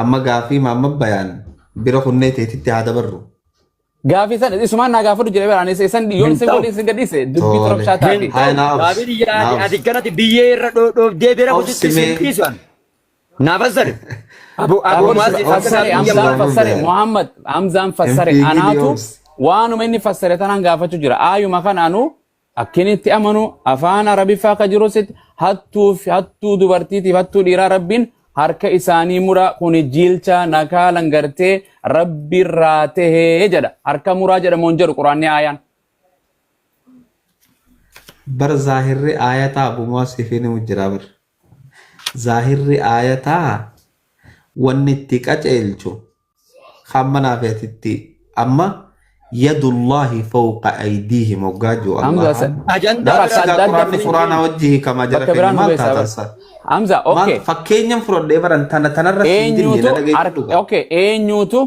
amma gaafii maamma bayaan bira kunnee teetitti haa dabarru. Gaafi san isumaan naa gaafatu jira biraan isan yoon isin waliin isin gadhiise dubbii torobshaa taati. Gaafii yaadi ati kanatti biyyee irra dhoofdee bira kututti simpiisuan. Naa fassare. fassare Muhammad Hamzaan fassare anaatu waanuma inni fassare tanaan gaafachuu jira. Aayuma kanaanu akkinitti amanu afaan arabiffaa ka jiru sitti hattuu dubartiitiif hattuu dhiiraa rabbiin harka isaanii mura kuni jilcha nakaalan gartee rabbi irraa tahee jedha. Harka muraa jedhamuun jedhu quraanni aayaan. Bar zaahirri aayataa abumaa siifini mujjiraa bar. Zaahirri aayataa wanni itti qaceelchu hamma naafeetitti amma yadullahi fawqa aydiihim waggaa jiru quraana wajjihi kama jara keenya maal taatansa Hamza okay fakkeenyaan fudhadhee baran tanarratti eenyutu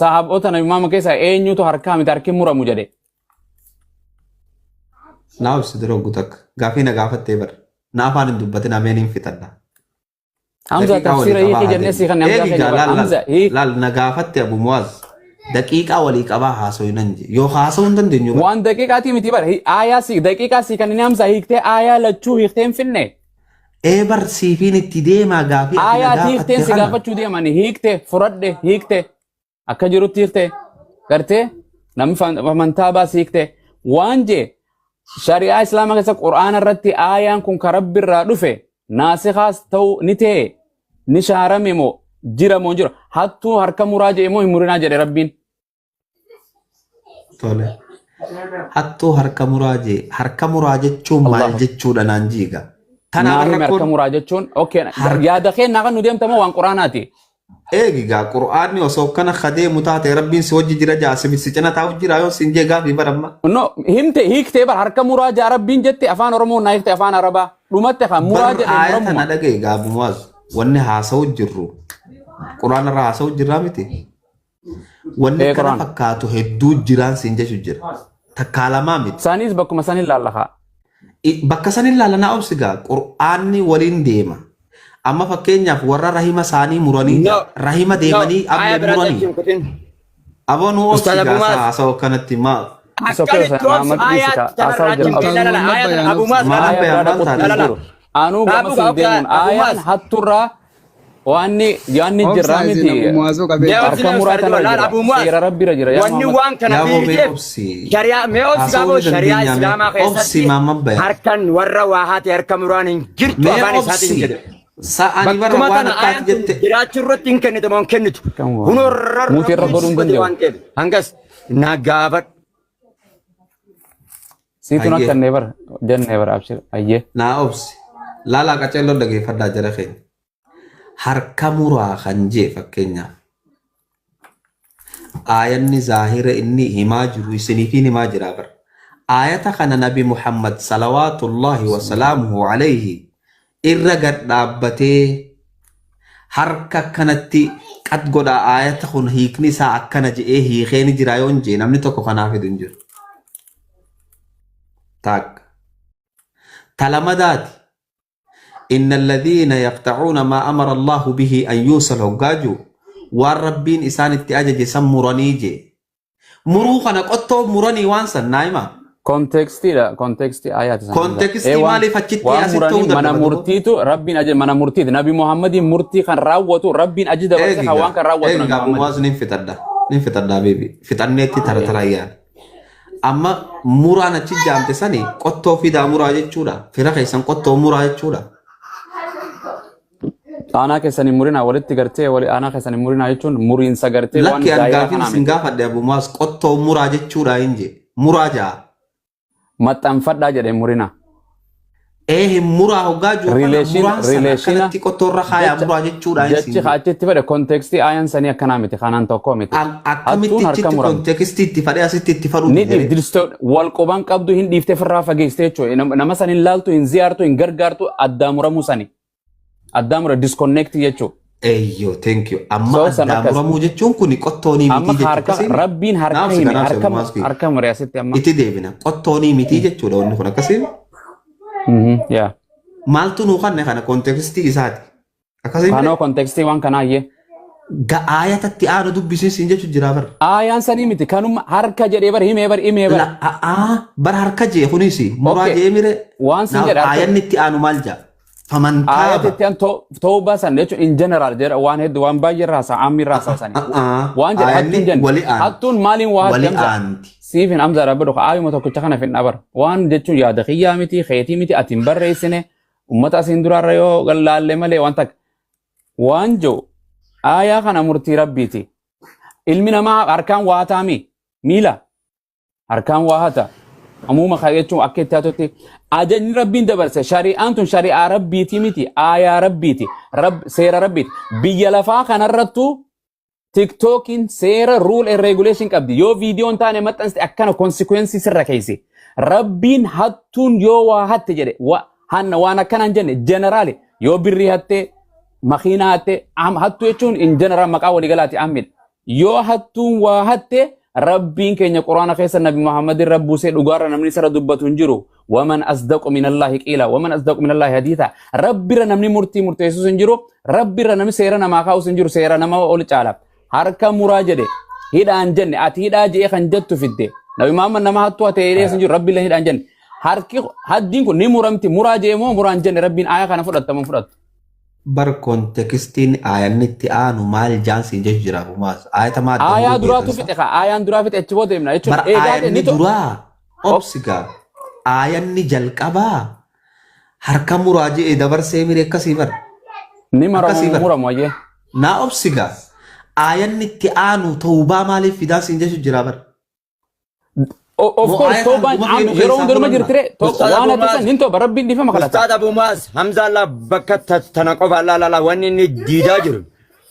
sahaboota nabi Muhammad keessaa eenyutu harkaa miti harki muramu jedhe naaf sidira gutak gaafii na gaafattee bar naafaan hin dubbatin ameen hin fitadha Hamza tafsira hiiki jennee si kan Hamza laal na gaafatte Abu Muaz daqiiqaa walii qabaa haasoo hin anje yoo haasoo hin dandeenyu waan daqiiqaatii miti bar aayaa si daqiiqaa si kan inni Hamza hiiktee aayaa lachuu hiiktee hin finne bar siifiin itti deemaa gaafii aayaa hiikteen si gaafachuu deemani hiikte furadhe hiikte akka jirutti hiikte gartee namni amantaa baas hiikte waan jee shari'aa islaamaa keessa qur'aana irratti aayaan kun ka rabbi irraa dhufe naasikaas ta'u ni ta'e ni shaarame moo jira moo jira hattuu harka muraa jedhe moo hin murinaa jedhe rabbiin. Tole hattuu harka muraa jechuun maal jechuudha naan jiiga. Tanaaf harka muraa jechuun okay yaada keenya kan nu deemta moo waan quraanaati. Eegigaa qur'aanni osoo kana kadeemu taate rabbiin si wajji jira jaasimi si cina taa'u jira yoo sin jee gaafii baramma. No himte hiiktee bar harka muraa jaa rabbiin jette afaan oromoo naa hiikte afaan arabaa dhumatte kan muraa jedhe aayaa tana dhagee gaabumaas wanni haasa'u jirru qur'aana irraa haasa'u jirraa miti. Wanni kana fakkaatu hedduu jiraan sin jechu jira takkaalamaa miti. Saanis bakkuma san ilaallaa. Bakka san ilaallanaa obsigaa qur'aanni waliin deema. Amma fakkeenyaaf warra rahima isaanii muranii rahima deemanii amma muranii aboonuu obsigaa haasa'u kanatti maa Anu gama sideemun ayaan hatturraa wanni yaanni jirraa miti harka muraata jira rabbi jira wanni waan kana shari'a mee obsigaa shari'a islaamaa keessatti harkan warra waa haati harka muraan hin jirtu afaan isaatiin jedhe Sa'ani bara waan akkaati jette jiraachurratti hin kennite moo hin kennitu hunorra mutirra godhuun danda'u hangas nagaafadhu Situn akka never jenne bar abshir ayye naa obsi laalaa qaceelloo dhageeffadhaa jara keenya harka muraa kan jee fakkeenyaaf aayanni zaahira inni himaa jiru isiniifiin himaa jiraa bar aayata kana nabi Muhammad salawaatullaahi wasalaamuhu alayhi irra gad dhaabbatee harka kanatti qad godha aayata kun hiikni isaa akkana je'ee hiikeeni jira yoon jee namni tokko kanaaf hin jiru. تاك تلمدات إن الذين يقطعون ما أمر الله به أن يوصل هجاجو والربين إسان التأجج سم مرانيجي مروخنا قطو مراني وانسا نايما كونتكستي لا كونتكستي آيات كونتكستي مالي فتشتي أسيتو منا مرتيتو ربين أجد منا مرتيت نبي محمد مرتي كان راوتو ربين أجد ورسخ وان كان راوتو نبي محمد نفتر دا بيبي فتنتي ترى amma muraan achi jaamte sani qottoo fidaa muraa jechuudha fira keessan qottoo muraa jechuudha aanaa keessan murina walitti gartee wali aanaa keessan murina jechuun muriinsa gartee waan gaafii sin gaafadhe abumaas qottoo muraa jechuudha inje muraa jaa maxxanfadhaa jedhe murina muraa hoggaa jiru relation qottoorra kaayaa muraa jechuudha jechi achitti fedhe kontekstii aayaan sanii akkanaa miti kanaan tokko miti akkamitti kontekstii itti fedhe asitti itti fedhu ni dirstoo wal quban qabdu hin dhiiftee firraa fageessitee jechuudha nama san hin laaltu hin ziyaartu hin gargaartu addaamuramuu sani addaamura disconnect jechuudha. Eyyo thank you amma addaamuramuu jechuun kuni qottoonii miti jechuudha rabbiin harka hime harka muree asitti amma itti deebina qottoonii miti jechuudha wanni kun akkasii. Maltu nu kan kana kontekstii isaati. Kano kontekstii waan kana ye. Ayatatti aanu dubbisee siin jechuun jira bar. Ayaan sanii miti kanuma harka jedhee bar himee bar. Bar harka jee kunis muraa jee mire. Waan siin jedha. Ayanni itti aanu maal jaa? Famantaaba. Ayatitti an tawbaa san jechuun in general jedha waan hedduu waan baay'ee raasa ammi raasa sanii. Waan jedha hattuun jenne. Hattuun maaliin waa hattu? Siifin amza rabbi dhuka aayuma tokkicha kana finna bar. Waan jechuun yaada kiyyaa miti keetii miti atiin barreessine ummata asiin duraarra yoo laalle malee waan takka. Waan jiru aayaa kana murtii rabbiiti. Ilmi namaa harkaan waa taami miila harkaan waa hata amuma kaa jechuun akka itti haatutti ajajni rabbiin dabarse shari'aan tun shari'aa rabbiiti miti aayaa rabbiiti seera rabbiiti biyya lafaa kanarrattu tiktookiin seera rule and regulation qabdi yoo viidiyoon taane maxxanste akkana konsekwensi sirra keeyse rabbiin hattuun yoo waa hatte jedhe hanna waan akkanaan jenne jeneraali yoo birrii hatte makiina hatte hattu jechuun in general maqaa waligalaati ammid yoo hattuun waa hatte rabbiin keenya quraana keessa nabi muhammadin rabbuusee dhugaarra namni sara dubbatu hin jiru waman asdaqu minallahi qiila waman asdaqu minallahi hadiitha rabbira namni murtii murteessus hin jiru rabbira namni seera namaa kaa'us hin jiru seera nama ol caala harka muraa jedhe hidhaan jenne ati hidhaa jee kan jettu fidde nabi muhammad nama hattu ate hidhees hin jiru rabbiillee hidhaan jenne harki haddiin kun ni muramti muraa jee moo muraan jenne rabbiin aayaa kana fudhattamu fudhattu. Bar kontekstiin aayanni itti aanu maal jaansi jechu jira bumaas aayata maa aayaa duraatu fixe ka aayaan duraa fixe achi booda himna jechuun aayanni duraa obsigaa aayanni jalqabaa harka muraa jee dabarsee mire akkasii bar ni muramu wayyee naa obsigaa aayanni itti aanu tawbaa maaliif fidaa siin jechu jira bar. Of course, toban yeroo hundumaa jirtire waan atasan nin toba rabbiin dhiifama kadhata. Ustaad Abu Muaz Hamza Allah bakka tana qofa la wanni inni diidaa jiru.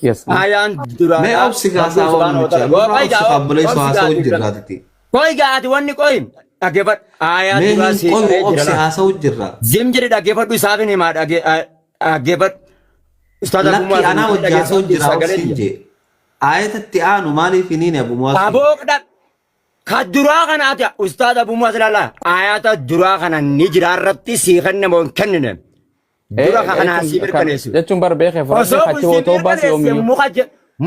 Yes. Ayaan dura. Mee obsigaa saawwan obsigaa bulee haasa'u jirraati. Koy gaati wanni koy dhageeffadhu ayaan dura si obsigaa haasa'u jirra. Zim jedhe dhageeffadhu isaafin himaa dhageeffadhu. Ustaad Abu Muaz ana wajjin haasa'u jirra obsiinje. Ayatatti aanu maaliif hiniin Abu Muaz? Abookdha. Kadura kana ati Ustaad Abu Muaz lala ayata dura kana ni jiraarratti si kanne mon kennine dura kana si mirkaneessu jechuun bar beekee fudhatee achi hootoo baasii oomishu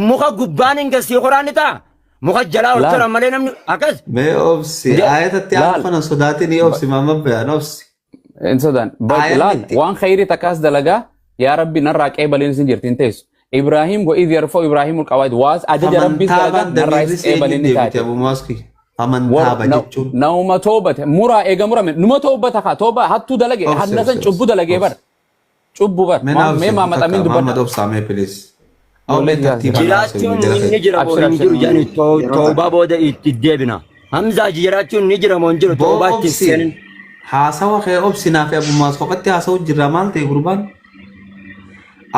muka gubbaan hin gasii qoraan taa muka jalaa ol tara malee namni akkas mee obsi ayatatti aanu kana sodaatiin ni obsi mamma bayaan obsi in sodaan laal waan khayrii takkaas dalagaa yaa rabbi narraa qeebaliin sin jirtiin teessu Ibrahim wa idh yarfa'u Ibrahim al-qawaid waas ajaja rabbii dalagaa narraa qeebaliin ni taate amantaaba jechuun nauma toobate muraa eega murame numa toobata ka tooba hattu dalage hannasan cubbu dalage bar cubbu bar mee maamatamin dubbanna Muhammad obsaame please jiraachuun ni jira moo hin jiru jedhani toobaa booda itti deebina Hamza jiraachuun ni jira moo hin jiru toobaa itti seenin haasawa kee obsinaa fi Abu Muaz kophatti haasa'u jirra maal ta'e gurbaan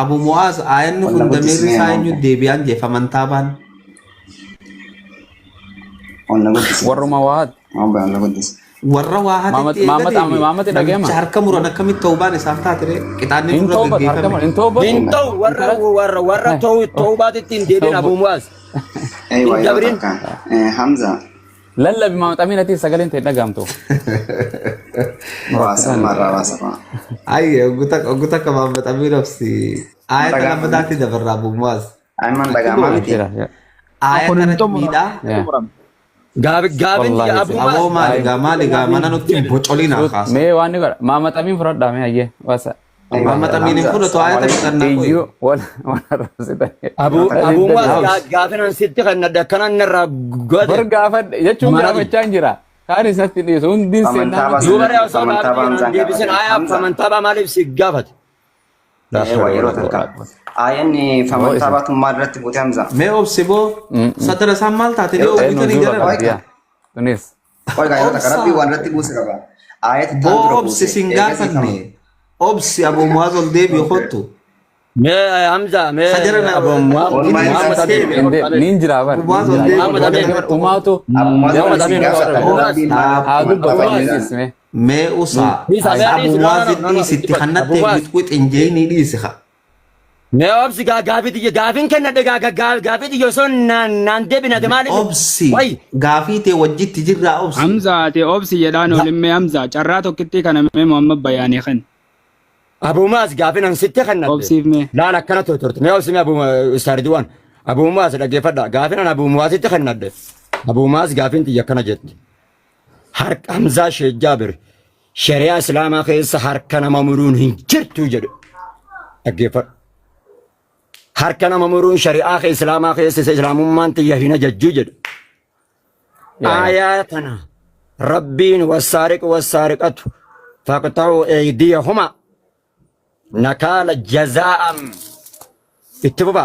Abu Muaz aayanni kun dameerri isaa eenyu deebi'aan jeefaman taabaan warruma waat warra waa hati maamati dhageema harka muran akkamitti toobaan isaaf taatire qixaanni dura gaggeeffame hin ta'u warra toobaatitti hin deebiin Abu Muaz Hamza lallabi maamatamin ati sagaleen ta'e dhagaamtu ayye oguta ka maamatamin obsi ayata lamadaatti dabarra Abu Muaz ayman dhagaamaa miti ayata miidhaa Gavin Abu Muaz maaligaa mana nutti bocolina kaasa mee waan ni godha maamatamin fudhadhaa mee hayyee waasa maamatamin hin fudhatu ayata fudhannaa iyyuu wala rasita Abu Muaz Gavin sitti kan dakkanan narraa godhe bar gaafadhe jechuun gaafachaa hin jira kaan isatti dhiyeessu hundiin seenaa duubara osoo deebisin ayaaf amantaabaa maaliif si gaafate yeroo takka ayanni famantaabaatummaa irratti buute Hamza mee obsiboo sadara isaan maal taate dhiyoo bitanii jala tunis yeroo takka rabbii waan irratti buuse qaba ayati boo obsi sin gaafanne obsi Abu Muaz ol deebi'u kottu mee Hamza mee Abu Muaz niin jira bar umaatu mee usaa Abu Muaz dhiisitti kannattee bitquit injeeyni dhiisi ka mee obsi gaafin kenna gaafiti yoo son naan deebina de maali obsi gaafii tee wajjitti jirraa obsi Hamza te obsi jedhaan olimmee Hamza carraa tokkitti kana mee Muhammad bayaanii kan Abu Muaz gaafin an sitti kanna obsiif mee laala akkana turte mee obsi mee Abu Ustaad Ridwaan Abuu Mu'aaz dhaggeeffadha. Gaafin an Abuu Mu'aazitti kennadhe. Abuu Mu'aaz gaafin xiyya akkana jetti. Harka Hamzaa Sheek Jaabir shari'aa Islaamaa keessa harka nama muruun hin jirtu jedhe. Dhaggeeffadha. Harka nama muruun shari'aa Islaamaa keessa Islaamummaan xiyya hin ajajjuu jedhe. Aayaa tana Rabbiin wassaariqu wassaariqatu faqxa'uu eydiyahuma nakaala jazaa'an itti fufa.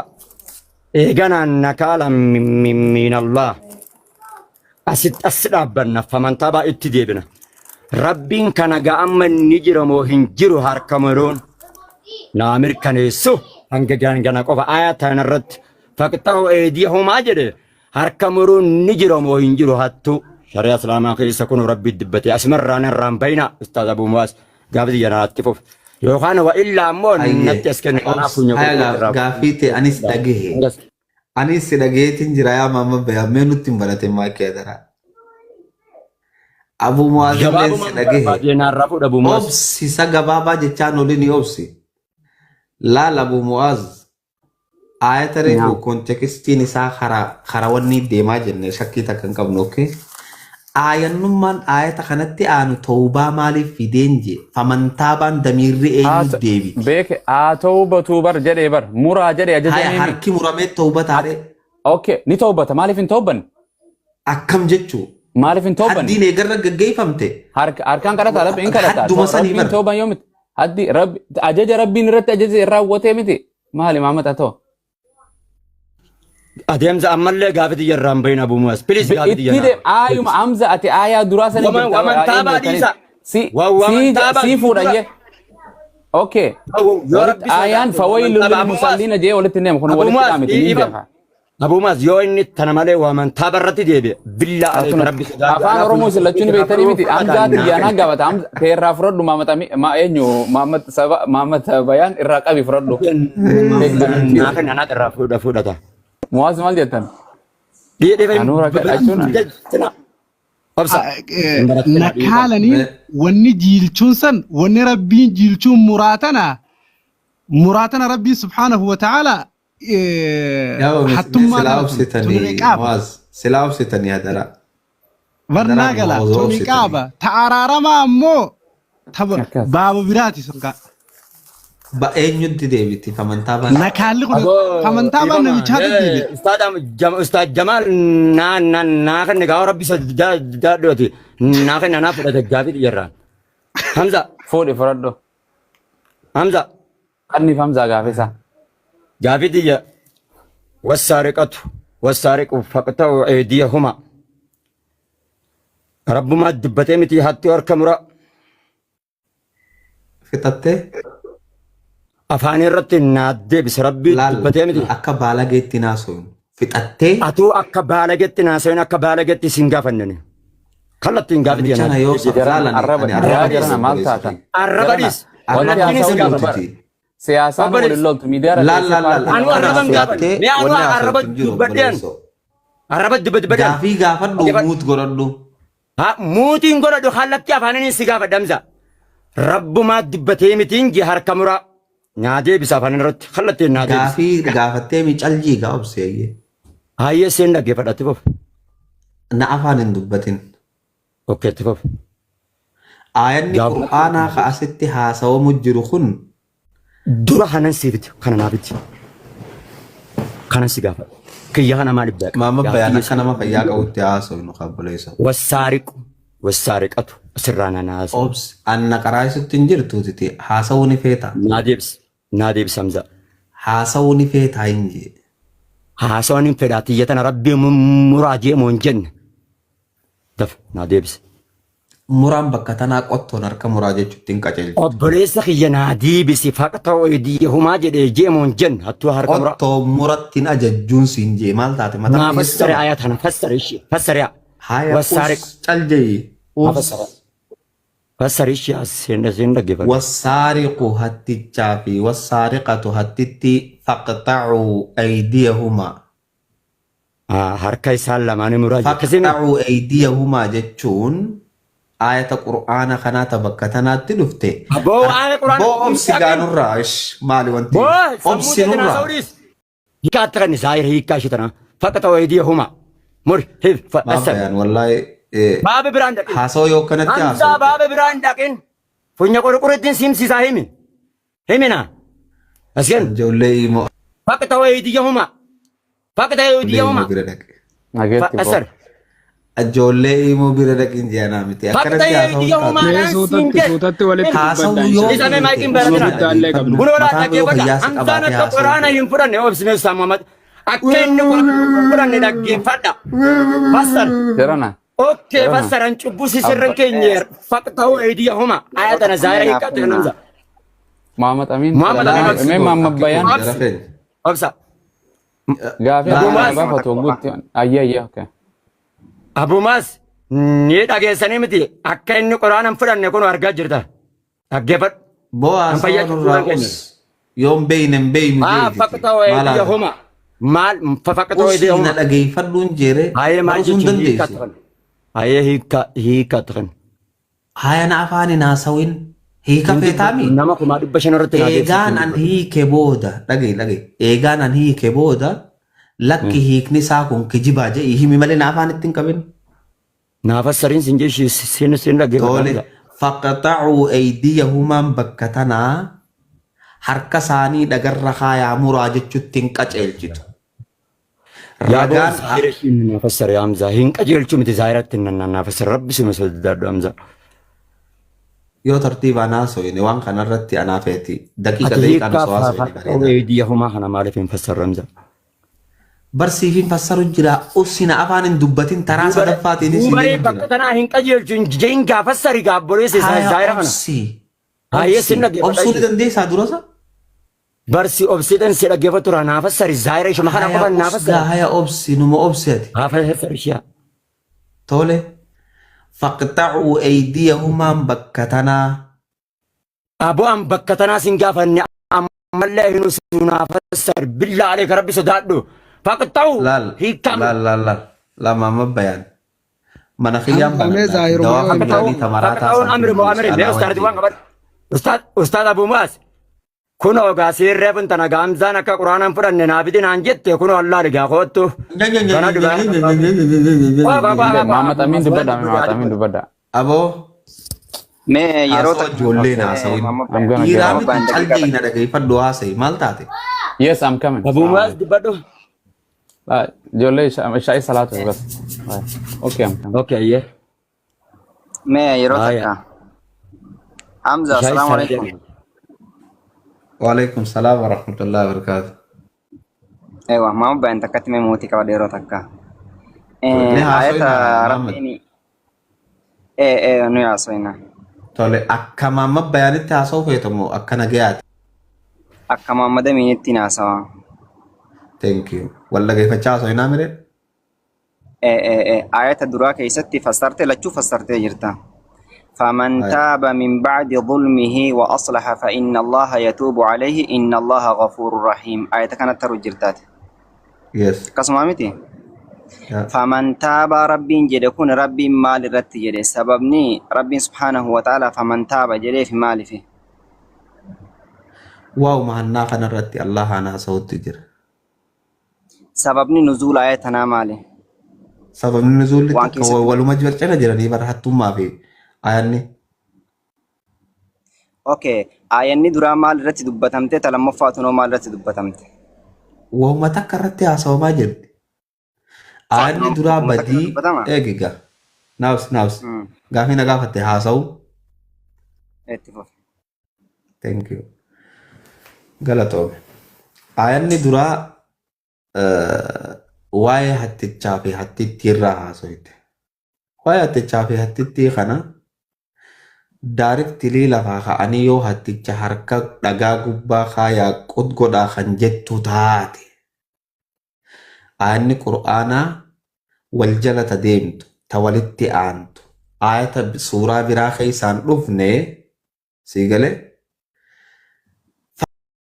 Eeganaan nakaala min Allah. Asitti as dhaabbanna famantaa itti deebina. Rabbiin kana ga'amma ni jira moo hin jiru harka muruun naa mirkaneessu hanga gana qofa aayaa tana irratti faqxa'uu eydiyahumaa jedhe harka muruun ni jira moo hin jiru hattu shari'aa Islaamaa keessa kun Rabbi dubbatee asimarraan irraan bayna Ustaaz Abuu Mu'aaz gaafii janaatti fuf yookaan wa illaa ammoo natti as kenne kanaaf gaafii ta'e anis dhagahe. Anis dhagaheetiin jira yaa mamma bayaamee nutti hin barate maakee dara. Abuu Mu'aaz dhagahe. Obsi isa gabaabaa jechaan oli ni obsi. Laal Abuu Mu'aaz ayata reefu kontekstiin isaa karaa wanni deemaa jenne shakkii takka hin qabnu okkee. Aayannummaan ayata kanatti aanu tawbaa maaliif fideen je famantaabaan damiirri eenyu deebi. Beeke tawbatu bar jedhee bar muraa jedhee ajajamee. Harki muramee tawbataadhe. Okay ni tawbata maaliif hin tawban? Akkam jechuu. Maaliif hin tawban? Haddiin eegarra gaggeeffamte. Harkaan kadhataa rabbi hin kadhataa. Hadduma sanii bar. Tawban yoo miti. Haddi rabbi ajaja rabbiin irratti ajaja raawwatee miti. Maali maamata ta'o? Adeemsa ammallee gaafii irraan bayin Abuu Mu'aaz. Please gaafii itti de aayuma Hamza ati aayaa duraa sana wamantaa baadhiisa. si fuudhayye. Okay. Aayaan fawailul lil musalliina jee walitti neema kun walitti qaamiti ni beeka. Abuu Mu'aaz yoo inni tana malee wamantaa barratti deebi'e billaa alayka rabbi afaan Oromoo sillachuun beektanii miti Hamza xiyyaanaa gaafata Hamza keerraa fudhadhu Maamad Bayaan irraa qabi fudhadhu. Naakan anaat irraa fudhata. Mu'aaz maal jettan? Anuura kadhachuun. Nakaalanii wanni jiilchuun san wanni rabbiin jiilchuun muraatana rabbii subhaanahu wa ta'ala hattummaa silaa obsitanii hadara. Barnaa gala tuni qaaba ta'araaramaa ammoo baaba biraati sunka. Eenyutti deebiti famantaa baana. Nakaalli kun famantaa baana namichaatti deebiti. Ustaad Jamaal naa kan gaa'oo rabbi daadhooti naa kan naaf fudhate gaafii xiyyaarraan. Hamza. Fuudhi fudhadhu. Hamza. Qanniif Hamza gaafisa. Gaafii xiyya wassaariqu faqxa'uu eydiyahuma. Rabbumaa dubbatee miti hatti harka mura. Fixattee. Afaan irratti naaddeebis rabbii dubbatee miti. Akka baalageetti naasooyin. Fixattee. Atuu akka baalageetti naasooyin akka baalageetti isin gaafannani. Kallattiin gaafii xiyya. Michana yoo safraalan. Arrabadis. Siyaasaan waliin loltu miidiyaa anu arraban gaafadhe. Mee anu arraba dubbadheen. Arraba dubbadheen. Gaafii gaafadhu muut godhadhu. Muutiin godhadhu kallattii afaaniin si gaafadha Hamza. Rabbumaa dubbatee mitiin je harka muraa. Nyaadee bisa afaan irratti kallattiin nyaadee. Gaafii gaafattee miicaljii gaa obseeyye. Hayyee seen dhaggeeffadhatti foofu. Na afaan hin dubbatin. Okkeetti foofu. Aayanni Qur'aanaa ka asitti haasawamu jiru kun. Dura kanan siifiti kana naafiti. Kanan si gaafadha. Kiyya kana maal dhibba. Maamma bayaan akka nama fayyaa qabutti haasawu nu qabbuleessa. Wassaariqatu asirraa nanaasa. Obsi anna qaraayisutti hin jirtuuti haasawuu ni feeta. Naadeebis Hamza. Haasawuu ni feetaa hin jee. Haasawaan hin fedhaa xiyya tana rabbii muraa jee moo hin jenne. Daf naadeebis. Muraan bakka tanaa qottoon harka muraa jechuutti hin qaceelchu. Obboleessa kiyya naadeebisi faqxa'uu eydiyyahumaa jedhee jee moo hin jenne hattuu harka muraa. Qottoo murattiin ajajjuun siin jee maal taate mataa. Maa fassare ayaa tana fassare ishee fassare. Wassaariq caljeeyi. Fassare ishee seen dhaggeeffadhu. Wassaariqu hattichaa fi wassaariqatu hattitti faqxa'uu eydiyahumaa. Harka isaan lamaanii muraa faqxa'uu eydiyahumaa jechuun ayata Qur'aana kanaata bakka tanaatti dhufte. Boo obsi gaanurraa maali wanti obsi nurraa. هيكاترني زاير هيكاشتنا فقط ويديهما مر هيف maaf فأسر bayaan wallahi باب براندك haasoo yoo kanatti أنت haasoo باب براندك فنيا قرقرتين سيمسي ساهمين همنا أسكن ijoollee immoo فقط ويديهما فقط ويديهما bira dhaqe Nageetti فأسر ijoollee immoo bira dhaqin jeenaa miti فقط akkanatti haasoo ويديهما Mee suutatti walitti Haasawuu dubbaddaa yoo Isa mee maayikiin Suuta baratira. illee qabna. Kun wala Mataan yoo dhaggeeffadha. fayyaasa Amtaan qabaatee akka haasawuu quraana hin fudhanne obsine Muhammad. Akka inni fudhanne dhaggeeffadha. Fassar. Jirana. Okkee fassaran cubbuu sisirran keenyeer faqtahu eediyahuma ayatana zaahira hiikkatu namza. Muhammad Amin. Muhammad Amin. Mee Muhammad Bayaan. jara feenya Obsa. Gaafii Abu akka Mas. gaafatu guutti. Ayyaa okay. Abumaas ni dhageessanii miti akka inni quraana hin fudhanne kun argaa jirta. Dhaggeeffadhu. boo Kan haasawaa fayyadu nurraa fuudhan us yoon beeyne hin beeynu Faqtahu eediyahuma. Maal faqtahu usii na eediyahuma. dhageeffadhuun jeere Hayee maal barusuu hin jechuun dandeessu hiikkatu kan. Hayee hiikkatu kan. hayana afaanin haasawin hiika feetaami Nama kumaa 500 irratti naa eegaan an hiike booda dhagee eegaan an hiike booda lakki hiikni isaa kun kijibaa jee himi malee na afaan ittiin qabin Naafas sariin sin jechi sin tole dhaggeeffatu. faqaxacuu eydiyahumaan bakka tanaa harka isaanii dhagarra kaayaa muraa jechuutti hin qaceelchitu ragaan Naafas sari Hamza hin qajeelchu miti zaahiratti naafas rabbi sima sodaadhu Hamza. yoo tartiibaan haasoyne waan kanarratti anaafeeti daqiiqa Ati daqiiqaan hiikkaa osoo haasoyne bareeda eediyahumaa kana maaliif hin fassarru Hamza? barsiifiin fassaru jira usina afaan hin dubbatin taraa sadaffaatiin Duubaree bakka tanaa hin qajeelchu jeen gaafas sari gaabboleessi zaahira kana. Hayyee sin obsuu ni dhaggeeffadha. dandeessaa durasa Barsi obsiidhan si dhaggeeffatu tura naafas sari zaahira ishuma kana qofan naafas sari. haya obsi numa obsi ati Naafas sari ishee. tole faqxacuu eydiyahumaan bakka tanaa Abu'aan bakka tanaa sin gaafanne ammallee hin usu naafas sari billaa alee rabbi sodaadhu. Faqxa'u laal hiikkamu. laal mama bayaan mana kiyyaan Hamzamee Zaahiru dawaa Muhammad. hamdaanii tamaraa Faqxa'uun amri moo amri mee ustaadati waan qaban. Ustaad Abu Mu'aaz kun ogaa siirree kun tana gaamzaan akka quraanaan fudhanne naafiti naan jette kun ollaa dhigaa koottu. Muhammad Amin dubbadha. Muhammad Amin dubbadha. aboo Mee yeroo haasoo ijoollee naasawin I'm gonna dhiiraa get miti calgee na dhageeffadhu haasa'i maal taate Yes, I'm coming. Abu Mu'aaz dubbadhu. Ijoollee shaayii salaatu bas. Okay, I'm coming. Okay ayyee. mee yeroo Aya. takka Hamza assalaamu alaikum. waalaikum salaam warahmatullahi wabarakaatu Ewa mama bayan takkatti mee mootii qaba yeroo takka. Mee haasoyna, Ayata Muhammad. rabbiini nu haasoyna. tole akka mamma bayaanitti haasa'u feetamoo akka nagayaati Akka Muhammad Aminitti naasawa. thank you wal dhageeffachaa haasa'inaa mire Ayata duraa keessatti fassartee lachuu fassartee jirta. فمن تاب من بعد ظلمه وأصلح فإن الله يتوب عليه إن الله غفور رحيم. آية كانت ترجرتات yes كسمامتي. Yeah. فمن تاب ربي جد كون ربي مال رت جد سببني ربي سبحانه وتعالى فمن تاب جد في مال فيه. waaw mahannaa kanarratti allah haan haasa'utti jira سببني نزول آية أنا مالي. sababni nuzuulli Waan takka keessatti- waluma jircina jiranii bara hattummaa fi ayanni أوكي آية درا مال رت دبتمت تلمو فاتنو مال رت دبتمت. wauma takka irratti haasawamaa jirti ayanni duraa Wauma takka badii irratti dubbatama? eegiga naws gaafii na gaafatte haasa'u اتفق. thank you galatoome ayanni duraa waa'ee hattichaa fi hattittii irraa haasoyte waa'ee hattichaa fi hattittii kana daariktilii lafaa ka'anii yoo hatticha harka dhagaa gubbaa kaayaa qodgodhaa kan jettu taate ayanni qur'aanaa wal jalata deemtu ta walitti aantu ayata suuraa biraa keessaan dhufne sii galee